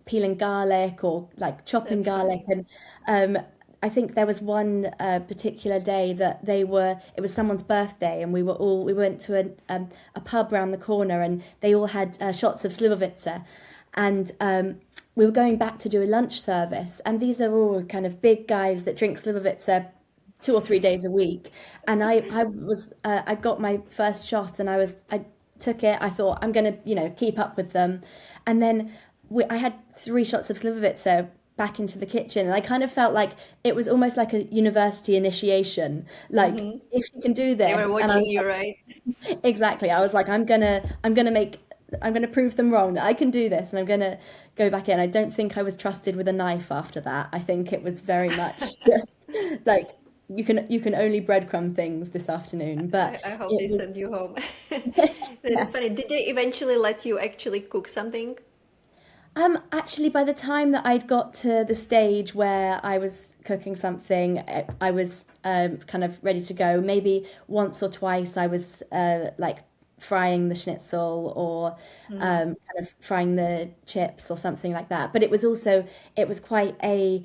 peeling garlic or like chopping That's garlic, funny. and I think there was one particular day that it was someone's birthday, and we went to a pub round the corner, and they all had shots of slivovitze, and we were going back to do a lunch service, and these are all kind of big guys that drink slivovitze 2 or 3 days a week, and I got my first shot, and I took it. I thought I'm gonna keep up with them, and then I had 3 shots of slivovitze back into the kitchen, and I kind of felt like it was almost like a university initiation, like if you can do They were this. And I watching was you, right? like, exactly, I was like, I'm gonna prove them wrong that I can do this, and I'm gonna go back in. I don't think I was trusted with a knife after that. I think it was very much just like you can only breadcrumb things this afternoon, but I hope it they was send you home. That yeah. is funny. Did they eventually let you actually cook something? Actually, by the time that I'd got to the stage where I was cooking something, I was kind of ready to go. Maybe once or twice I was like frying the schnitzel or kind of frying the chips or something like that. But it was quite a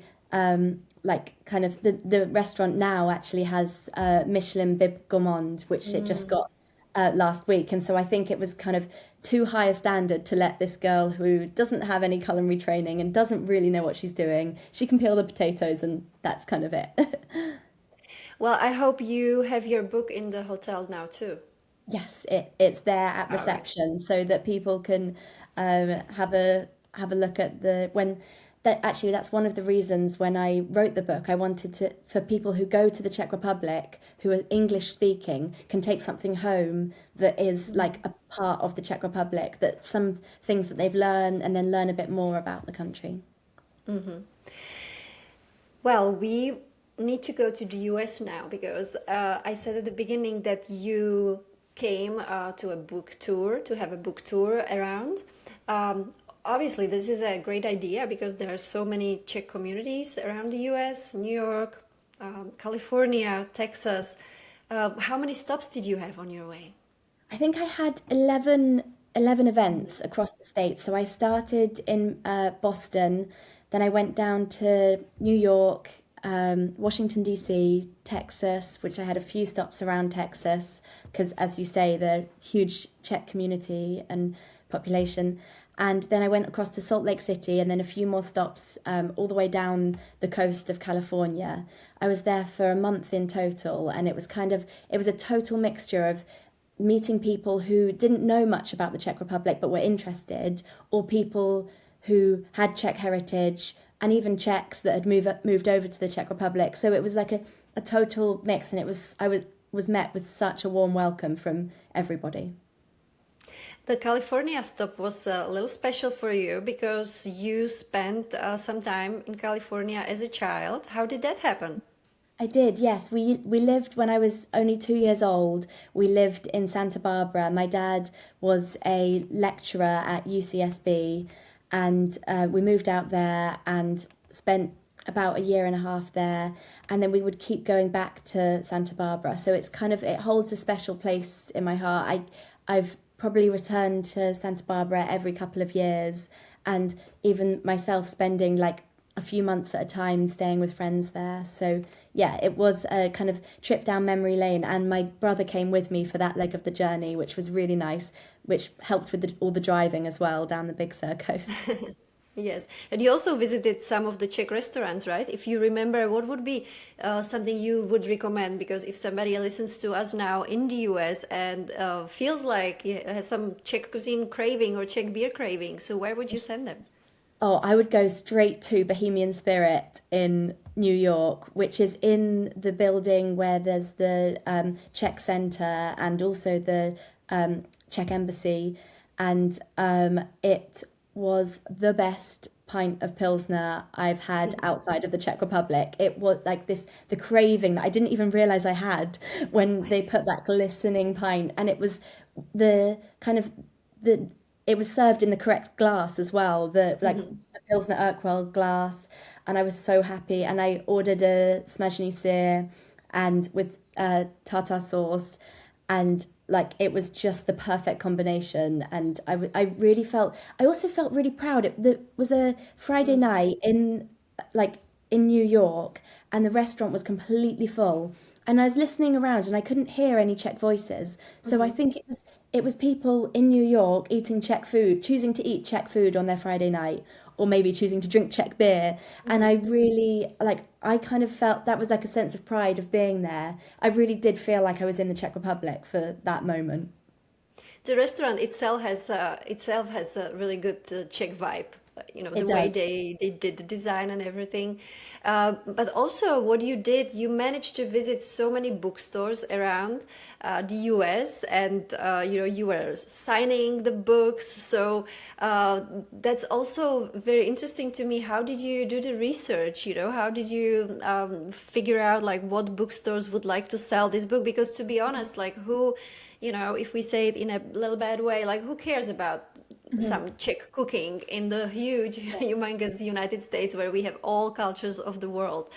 like kind of the restaurant now actually has Michelin Bib Gourmand, which it just got last week, and so I think it was kind of too high a standard to let this girl who doesn't have any culinary training and doesn't really know what she's doing. She can peel the potatoes, and that's kind of it. Well, I hope you have your book in the hotel now too. Yes, it's there at All right. reception so that people can have a look at the when that actually that's one of the reasons when I wrote the book I wanted to for people who go to the Czech Republic who are English speaking can take something home that is like a part of the Czech Republic, that some things that they've learned, and then learn a bit more about the country. Well, we need to go to the US now because I said at the beginning that you came to a book tour, to have a book tour around. Obviously, this is a great idea because there are so many Czech communities around the US, New York, California, Texas. How many stops did you have on your way? I think I had 11 events across the states. So I started in Boston, then I went down to New York, Washington, D.C., Texas, which I had a few stops around Texas, because as you say, the huge Czech community and population. And then I went across to Salt Lake City and then a few more stops all the way down the coast of California. I was there for a month in total, and it was a total mixture of meeting people who didn't know much about the Czech Republic but were interested, or people who had Czech heritage, and even Czechs that had moved over to the Czech Republic. So it was like a total mix, and I was met with such a warm welcome from everybody. The California stop was a little special for you because you spent some time in California as a child. How did that happen? I did, yes. We lived when I was only 2 years old. We lived in Santa Barbara. My dad was a lecturer at UCSB, and we moved out there and spent about a year and a half there, and then we would keep going back to Santa Barbara. So it holds a special place in my heart. I've probably returned to Santa Barbara every couple of years, and even myself spending like a few months at a time staying with friends there. So yeah, it was a kind of trip down memory lane, and my brother came with me for that leg of the journey, which was really nice, which helped with all the driving as well down the Big Sur coast. Yes, and you also visited some of the Czech restaurants, right? If you remember, what would be something you would recommend? Because if somebody listens to us now in the US and feels like he has some Czech cuisine craving or Czech beer craving, so where would you send them? Oh, I would go straight to Bohemian Spirit in New York, which is in the building where there's the Czech Center and also the Czech Embassy. And it was the best pint of Pilsner I've had outside of the Czech Republic. It was like the craving that I didn't even realize I had when they put that glistening pint. And it was the kind of the it was served in the correct glass as well, the Pilsner Urquell glass, and I was so happy. And I ordered a smazhný syr and with tartar sauce, and like it was just the perfect combination. And I also felt really proud. It was a Friday night in New York, and the restaurant was completely full. And I was listening around, and I couldn't hear any Czech voices. So I think it was people in New York eating Czech food, choosing to eat Czech food on their Friday night, or maybe choosing to drink Czech beer. And I really I kind of felt that was like a sense of pride of being there. I really did feel like I was in the Czech Republic for that moment. The restaurant itself has a really good Czech vibe. The It way does. they did the design and everything. But also, what you did, you managed to visit so many bookstores around the US, and you were signing the books. So that's also very interesting to me. How did you do the research? How did you figure out like what bookstores would like to sell this book? Because to be honest, like who, if we say it in a little bad way, like who cares about some Czech cooking in the huge, humongous United States where we have all cultures of the world.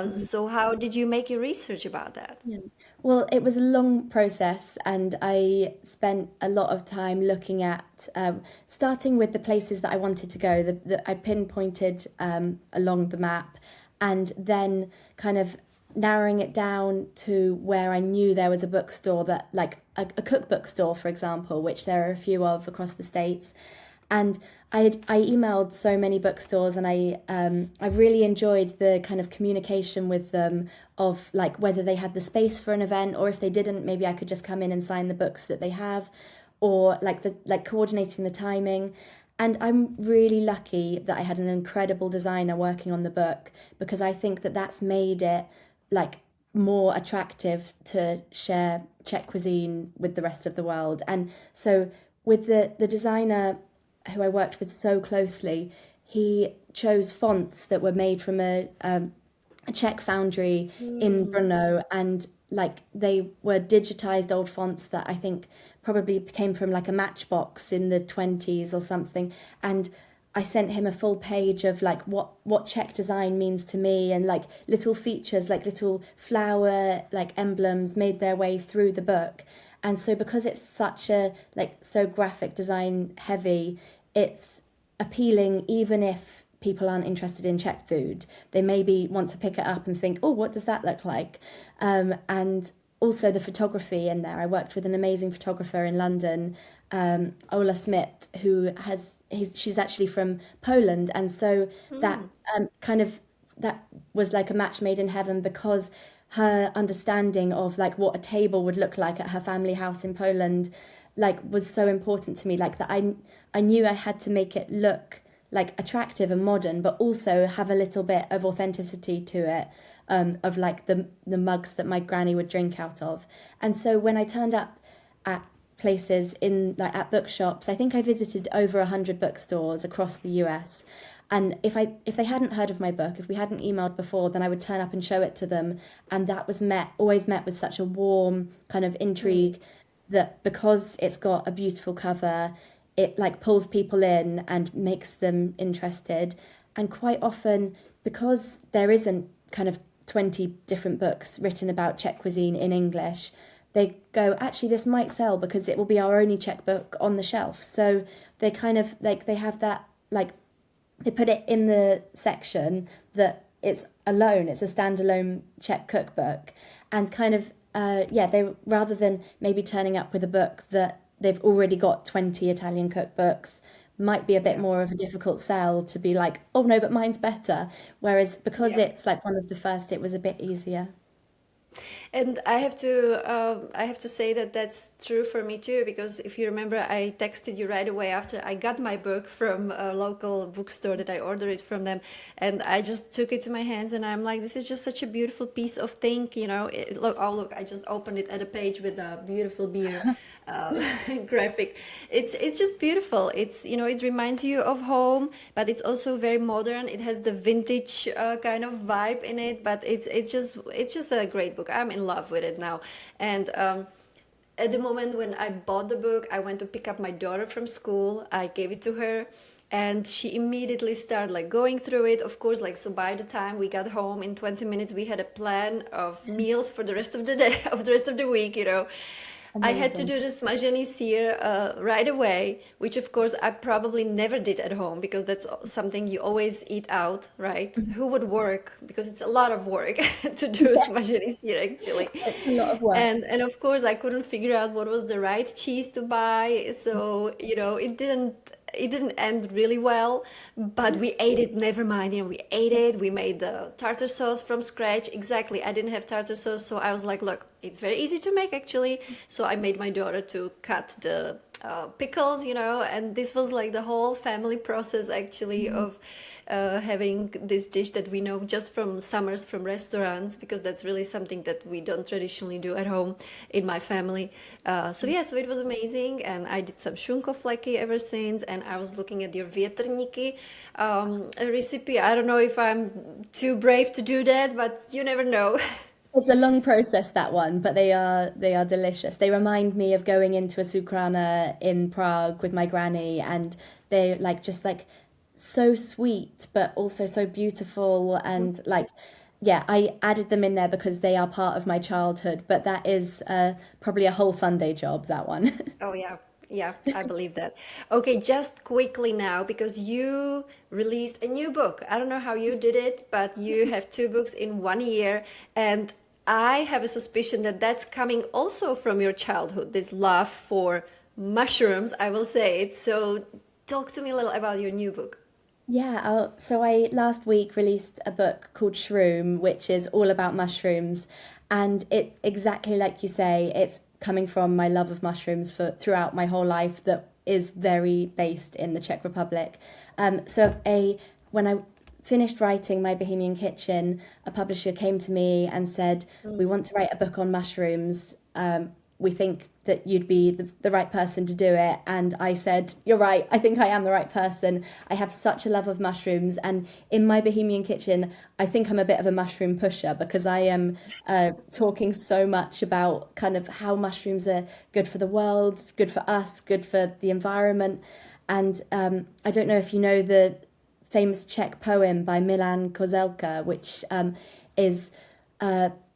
So how did you make your research about that? Yeah. Well, it was a long process, and I spent a lot of time looking at starting with the places that I wanted to go, that I pinpointed along the map, and then kind of narrowing it down to where I knew there was a bookstore that, like a cookbook store, for example, which there are a few of across the States. And I emailed so many bookstores, and I really enjoyed the kind of communication with them of like whether they had the space for an event, or if they didn't, maybe I could just come in and sign the books that they have, or like coordinating the timing. And I'm really lucky that I had an incredible designer working on the book, because I think that that's made it like more attractive to share Czech cuisine with the rest of the world. And so with the designer who I worked with so closely, he chose fonts that were made from a Czech foundry in Brno, and like they were digitized old fonts that I think probably came from like a Matchbox in the 20s or something. And I sent him a full page of like what Czech design means to me, and like little features, like little flower like emblems made their way through the book. And so because it's such a like so graphic design heavy, it's appealing even if people aren't interested in Czech food. They maybe want to pick it up and think, oh, what does that look like? And also the photography in there. I worked with an amazing photographer in London, Ola Smith, she's actually from Poland, and so that that was like a match made in heaven, because her understanding of like what a table would look like at her family house in Poland like was so important to me, like that I knew I had to make it look like attractive and modern, but also have a little bit of authenticity to it, of like the mugs that my granny would drink out of. And so when I turned up at places in like at bookshops, I think I visited over 100 bookstores across the US. And if they hadn't heard of my book, if we hadn't emailed before, then I would turn up and show it to them, and that was always met with such a warm kind of intrigue, that because it's got a beautiful cover, it like pulls people in and makes them interested. And quite often, because there isn't kind of 20 different books written about Czech cuisine in English, they go, actually, this might sell because it will be our only Czech book on the shelf. So they kind of like, they have that, like, they put it in the section that it's a standalone Czech cookbook, and kind of, they, rather than maybe turning up with a book that they've already got 20 Italian cookbooks, might be a bit more of a difficult sell to be like, oh no, but mine's better. Whereas because it's like one of the first, it was a bit easier. And I have to say that that's true for me too, because if you remember, I texted you right away after I got my book from a local bookstore that I ordered it from them, and I just took it to my hands, and I'm like, this is just such a beautiful piece of thing, you know. Look, I just opened it at a page with a beautiful beer graphic. It's just beautiful. It's, you know, it reminds you of home, but it's also very modern. It has the vintage kind of vibe in it, but it's just a great book. I'm in love with it now. And at the moment when I bought the book, I went to pick up my daughter from school. I gave it to her, and she immediately started like going through it. Of course, like, so by the time we got home in 20 minutes, we had a plan of meals for the rest of the day, of the rest of the week, you know. I had to Amazing. do the smažení sýr right away, which of course I probably never did at home, because that's something you always eat out, right? Who would work? Because it's a lot of work to do Yeah, smažení sýr actually. it's a lot of work. And of course I couldn't figure out what was the right cheese to buy. So, you know, it didn't end really well, but we ate it, never mind, you know, we ate it. We made the tartar sauce from scratch. Exactly, I didn't have tartar sauce, so I was like, look, it's very easy to make actually. So I made my daughter to cut the pickles, you know, and this was like the whole family process actually of having this dish that we know just from summers from restaurants, because that's really something that we don't traditionally do at home in my family. So it was amazing, and I did some šunkovlaky ever since, and I was looking at your větrníky recipe. I don't know if I'm too brave to do that, but you never know. It's a long process, that one, but they are delicious. They remind me of going into a sukrana in Prague with my granny, and they're like just like so sweet, but also so beautiful. And like, yeah, I added them in there because they are part of my childhood. But that is probably a whole Sunday job, that one. Oh yeah, yeah, I believe that. Okay, just quickly now, because you released a new book. I don't know how you did it, but you have two books in 1 year, and I have a suspicion that that's coming also from your childhood, this love for mushrooms, I will say it. So talk to me a little about your new book. Yeah, so I last week released a book called Shroom, which is all about mushrooms, and it exactly like you say, it's coming from my love of mushrooms for throughout my whole life, that is very based in the Czech Republic. When I finished writing My Bohemian Kitchen, a publisher came to me and said, "We want to write a book on mushrooms. We think that you'd be the right person to do it." And I said, "You're right. I think I am the right person. I have such a love of mushrooms. And in My Bohemian Kitchen, I think I'm a bit of a mushroom pusher, because I am talking so much about kind of how mushrooms are good for the world, good for us, good for the environment." And I don't know if you know the famous Czech poem by Milan Kozelka, which is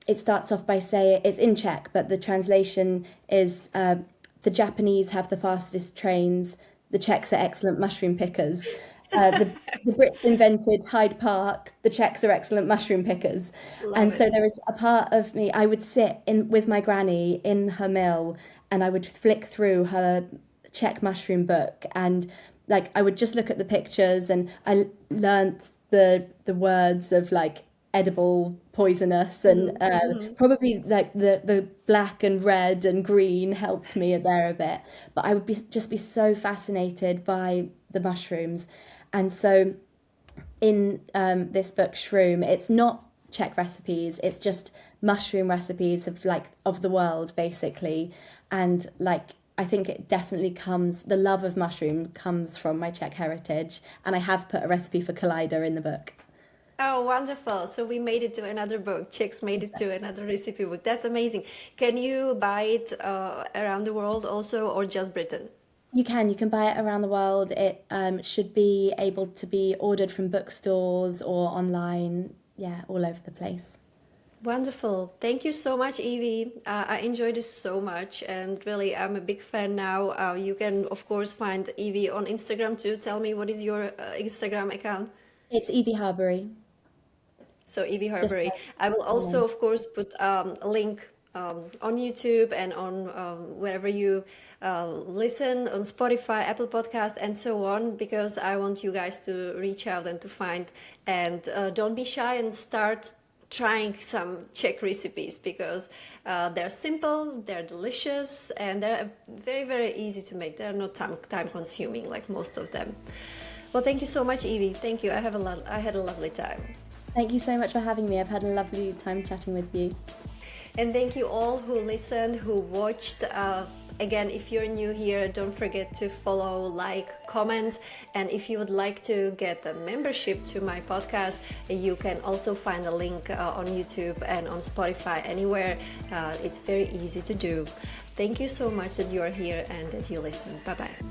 it starts off by saying, it's in Czech, but the translation is the Japanese have the fastest trains, the Czechs are excellent mushroom pickers. The Brits invented Hyde Park, the Czechs are excellent mushroom pickers. Love And so it. there is a part of me, I would sit in with my granny in her mill and I would flick through her Czech mushroom book, and like I would just look at the pictures, and I learnt the words of like edible, poisonous, and probably like the black and red and green helped me there a bit. But I would just be so fascinated by the mushrooms, and so in this book Shroom, it's not Czech recipes, it's just mushroom recipes of the world basically. And like I think it definitely comes, the love of mushroom comes from my Czech heritage, and I have put a recipe for collider in the book. Oh, wonderful. So we made it to another book. Chicks made it to another recipe book. That's amazing. Can you buy it around the world also, or just Britain? You can buy it around the world. It should be able to be ordered from bookstores or online, yeah, all over the place. Wonderful. Thank you so much, Evie. I enjoyed this so much, and really, I'm a big fan now. You can, of course, find Evie on Instagram too. Tell me, what is your Instagram account? It's Evie Harbury. So Evie Just Harbury. like I will my also, name. of course, put a link on YouTube and on wherever you listen, on Spotify, Apple Podcast, and so on, because I want you guys to reach out and to find, and don't be shy and start trying some Czech recipes, because they're simple, they're delicious, and they're very, very easy to make. They're not time consuming like most of them. Well, thank you so much, Evie. Thank you. I had a lovely time. Thank you so much for having me. I've had a lovely time chatting with you. And thank you all who listened, who watched. Again, if you're new here, don't forget to follow, like, comment. And if you would like to get a membership to my podcast, you can also find a link on YouTube and on Spotify, anywhere. It's very easy to do. Thank you so much that you are here and that you listen. Bye-bye.